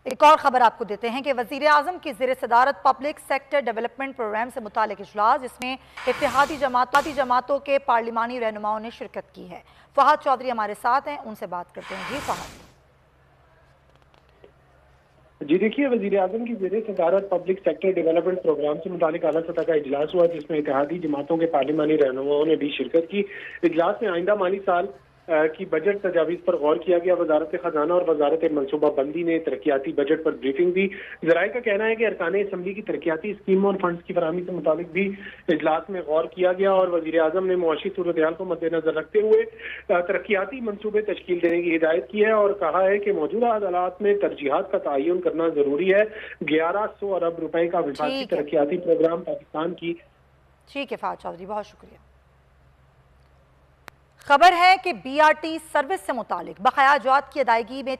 ایک اور خبر آپ کو دیتے ہیں کہ وزیر اعظم کی زیر صدارت پبلک سیکٹر ڈیولپمنٹ پروگرام سے متعلق اجلاس جس میں اتحادی جماعتوں کے پارلیمانی رہنماؤں نے شرکت کی ہے۔ فہد چودھری ہمارے ساتھ ہیں، ان سے بات کرتے ہیں۔ جی فہد۔ جی دیکھیے، وزیر اعظم کی زیر صدارت پبلک سیکٹر ڈیولپمنٹ پروگرام سے متعلق اعلیٰ سطح کا اجلاس ہوا جس میں اتحادی جماعتوں کے پارلیمانی رہنماؤں نے بھی شرکت کی۔ اجلاس میں آئندہ مالی سال کی بجٹ تجاویز پر غور کیا گیا۔ وزارت خزانہ اور وزارت منصوبہ بندی نے ترقیاتی بجٹ پر بریفنگ دی۔ ذرائع کا کہنا ہے کہ ارکان اسمبلی کی ترقیاتی اسکیموں اور فنڈز کی فراہمی سے متعلق بھی اجلاس میں غور کیا گیا، اور وزیر اعظم نے معاشی صورتحال کو مد نظر رکھتے ہوئے ترقیاتی منصوبے تشکیل دینے کی ہدایت کی ہے اور کہا ہے کہ موجودہ حالات میں ترجیحات کا تعین کرنا ضروری ہے۔ 1100 ارب روپے کا وفاقی ترقیاتی پروگرام پاکستان کی۔ ٹھیک ہے فہد چودھری، بہت شکریہ۔ خبر ہے کہ BRT سروس سے متعلق بقایا جات کی ادائیگی میں